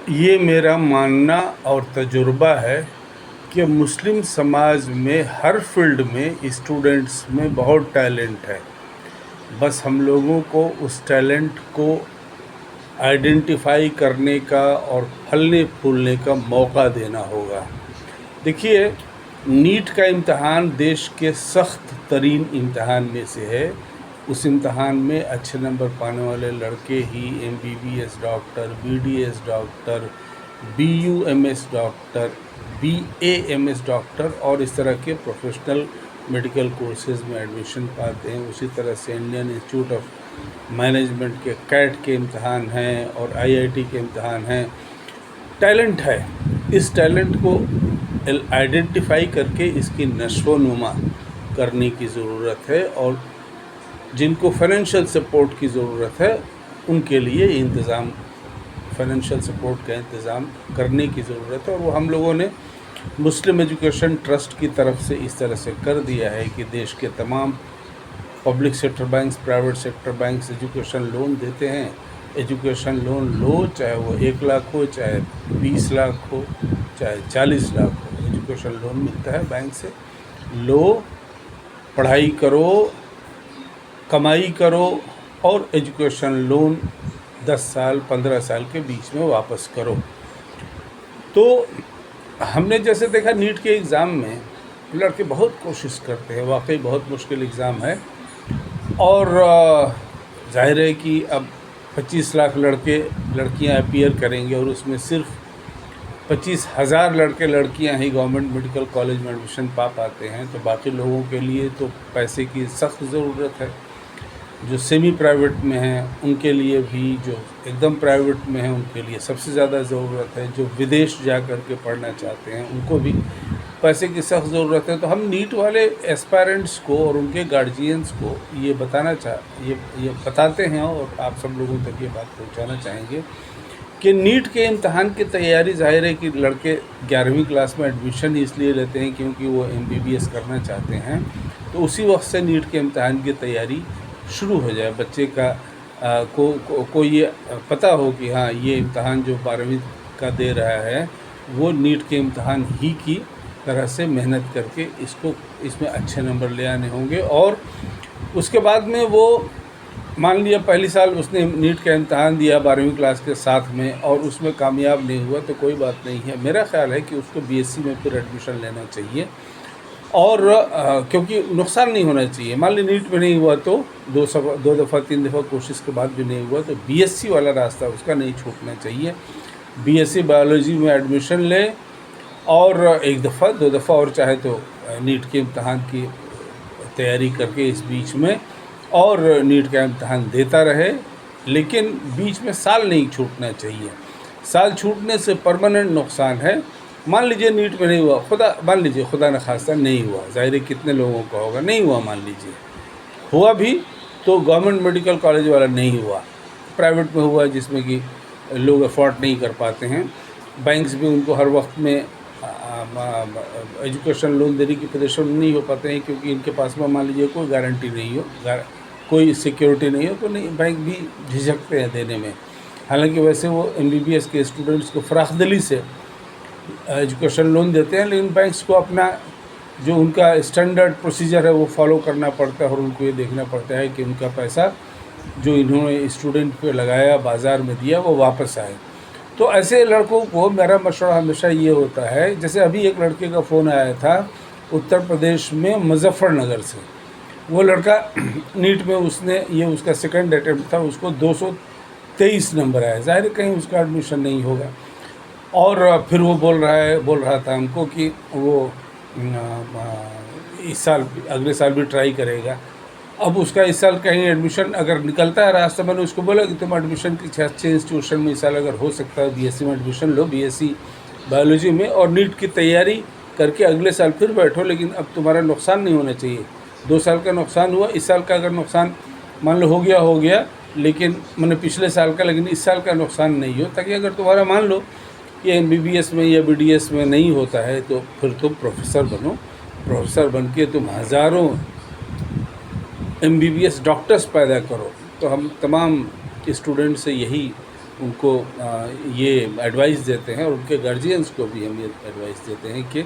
ये मेरा मानना और तजुर्बा है कि मुस्लिम समाज में हर फील्ड में स्टूडेंट्स में बहुत टैलेंट है। बस हम लोगों को उस टैलेंट को आइडेंटिफाई करने का और फलने फूलने का मौका देना होगा। देखिए, नीट का इम्तहान देश के सख्त तरीन इम्तहान में से है। उस इम्तहान में अच्छे नंबर पाने वाले लड़के ही MBBS doctor, BDS doctor, BUMS doctor, BAMS doctor और इस तरह के प्रोफेशनल मेडिकल कोर्सेज़ में एडमिशन पाते हैं। उसी तरह से इंडियन इंस्टीट्यूट ऑफ मैनेजमेंट के कैट के इम्तहान हैं और आईआईटी के इम्तहान हैं। टैलेंट है, इस टैलेंट को आइडेंटिफाई करके इसकी नशो-नुमा करने की ज़रूरत है और जिनको फाइनेंशियल सपोर्ट की ज़रूरत है उनके लिए इंतज़ाम, फाइनेंशियल सपोर्ट का इंतज़ाम करने की ज़रूरत है। और वो हम लोगों ने मुस्लिम एजुकेशन ट्रस्ट की तरफ से इस तरह से कर दिया है कि देश के तमाम public sector banks, private sector banks education loan देते हैं। एजुकेशन लोन लो, चाहे वो 1 लाख हो, चाहे 20 लाख हो, चाहे 40 लाख हो, एजुकेशन लोन मिलता है बैंक से। लो, पढ़ाई करो, कमाई करो और एजुकेशन लोन 10 साल 15 साल के बीच में वापस करो। तो हमने जैसे देखा नीट के एग्ज़ाम में लड़के बहुत कोशिश करते हैं, वाकई बहुत मुश्किल एग्ज़ाम है। और जाहिर है कि अब 25 लाख लड़के लड़कियां अपीयर करेंगे और उसमें सिर्फ 25,000 लड़के लड़कियां ही गवर्नमेंट मेडिकल कॉलेज में एडमिशन पा पाते हैं। तो बाकी लोगों के लिए तो पैसे की सख्त ज़रूरत है। जो सेमी प्राइवेट में हैं उनके लिए भी, जो एकदम प्राइवेट में हैं उनके लिए सबसे ज़्यादा ज़रूरत है। जो विदेश जा कर के पढ़ना चाहते हैं उनको भी पैसे की सख्त ज़रूरत है। तो हम नीट वाले एस्पायरेंट्स को और उनके गार्जियंस को ये बताते हैं और आप सब लोगों तक ये बात पहुंचाना चाहेंगे कि नीट के इम्तहान की तैयारी, जाहिर है कि लड़के 11वीं क्लास में एडमिशन इसलिए लेते हैं क्योंकि वो एमबीबीएस करना चाहते हैं। तो उसी वक्त से नीट के इम्तहान की तैयारी शुरू हो जाए। बच्चे का को ये पता हो कि हाँ, ये इम्तहान जो 12वीं का दे रहा है वो नीट के इम्तहान ही की तरह से मेहनत करके इसमें अच्छे नंबर ले आने होंगे। और उसके बाद में वो मान लिया पहली साल उसने नीट का इम्तहान दिया 12वीं क्लास के साथ में और उसमें कामयाब नहीं हुआ तो कोई बात नहीं है। मेरा ख़्याल है कि उसको बीएससी में फिर एडमिशन लेना चाहिए और क्योंकि नुकसान नहीं होना चाहिए। मान ली नीट में नहीं हुआ तो 2 दफ़ा 3 दफ़ा कोशिश के बाद भी नहीं हुआ तो बीएससी वाला रास्ता उसका नहीं छूटना चाहिए। बीएससी बायोलॉजी में एडमिशन ले और 1 दफ़ा 2 दफ़ा और चाहे तो नीट के इम्तहान की तैयारी करके इस बीच में और नीट का इम्तहान देता रहे, लेकिन बीच में साल नहीं छूटना चाहिए। साल छूटने से परमानेंट नुकसान है। मान लीजिए नीट में नहीं हुआ, मान लीजिए खुदा न खास्ता नहीं हुआ, ज़ाहिर है कितने लोगों का होगा, नहीं हुआ, मान लीजिए हुआ भी तो गवर्नमेंट मेडिकल कॉलेज वाला नहीं हुआ, प्राइवेट में हुआ जिसमें कि लोग अफोर्ड नहीं कर पाते हैं। बैंक्स भी उनको हर वक्त में एजुकेशन लोन देने की पोजीशन नहीं हो पाते हैं क्योंकि इनके पास में मान लीजिए कोई गारंटी नहीं हो, कोई सिक्योरिटी नहीं हो तो नहीं, बैंक भी झिझकते हैं देने में। हालांकि वैसे वो एमबीबीएस के स्टूडेंट्स को फराखदिली से एजुकेशन लोन देते हैं, लेकिन बैंक्स को अपना जो उनका स्टैंडर्ड प्रोसीजर है वो फॉलो करना पड़ता है और उनको ये देखना पड़ता है कि उनका पैसा जो इन्होंने स्टूडेंट पे लगाया, बाज़ार में दिया, वो वापस आए। तो ऐसे लड़कों को मेरा मशवरा हमेशा ये होता है, जैसे अभी एक लड़के का फ़ोन आया था उत्तर प्रदेश में मुजफ्फरनगर से। वो लड़का नीट में उसका सेकंड अटैम्प्ट था, उसको 223 नंबर आया। ज़ाहिर है कहीं उसका एडमिशन नहीं होगा। और फिर वो बोल रहा था हमको कि वो इस साल, अगले साल भी ट्राई करेगा। अब उसका इस साल कहीं एडमिशन अगर निकलता है रास्ता, मैंने उसको बोला कि तुम एडमिशन की अच्छे इंस्टीट्यूशन में इस साल अगर हो सकता है बीएससी में एडमिशन लो, बीएससी बायोलॉजी में, और नीट की तैयारी करके अगले साल फिर बैठो। लेकिन अब तुम्हारा नुकसान नहीं होना चाहिए। 2 साल का नुकसान हुआ, इस साल का अगर नुकसान मान लो हो गया, लेकिन मैंने पिछले साल का, लेकिन इस साल का नुकसान नहीं हो, ताकि अगर तुम्हारा मान लो कि एमबीबीएस में या बीडीएस में नहीं होता है तो फिर तुम प्रोफेसर बनो। प्रोफेसर बन के तुम हज़ारों एमबीबीएस डॉक्टर्स पैदा करो। तो हम तमाम स्टूडेंट से यही उनको ये एडवाइस देते हैं और उनके गार्जियंस को भी हम ये एडवाइस देते हैं कि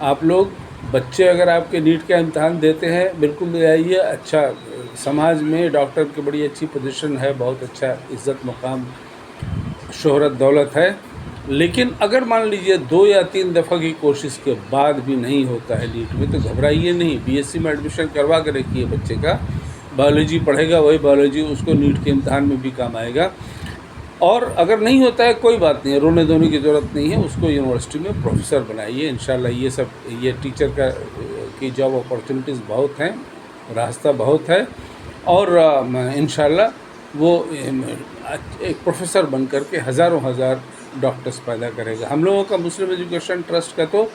आप लोग बच्चे अगर आपके नीट का इम्तहान देते हैं बिल्कुल ले आइए। अच्छा, समाज में डॉक्टर की बड़ी अच्छी पोजीशन है, बहुत अच्छा इज़्ज़त मुकाम शोहरत दौलत है। लेकिन अगर मान लीजिए 2 या 3 दफ़ा की कोशिश के बाद भी नहीं होता है नीट में, तो घबराइए नहीं, बीएससी में एडमिशन करवा कर रखिए बच्चे का। बायोलॉजी पढ़ेगा, वही बायोलॉजी उसको नीट के इम्तहान में भी काम आएगा। और अगर नहीं होता है कोई बात नहीं है, रोने धोने की ज़रूरत नहीं है, उसको यूनिवर्सिटी में प्रोफेसर बनाइए। इंशाल्लाह ये टीचर की जॉब अपॉर्चुनिटीज़ बहुत हैं, रास्ता बहुत है और इंशाल्लाह वो एक प्रोफेसर बन कर के हज़ार डॉक्टर्स पैदा करेगा। हम लोगों का मुस्लिम एजुकेशन ट्रस्ट का तो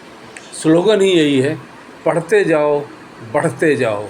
स्लोगन ही यही है, पढ़ते जाओ बढ़ते जाओ।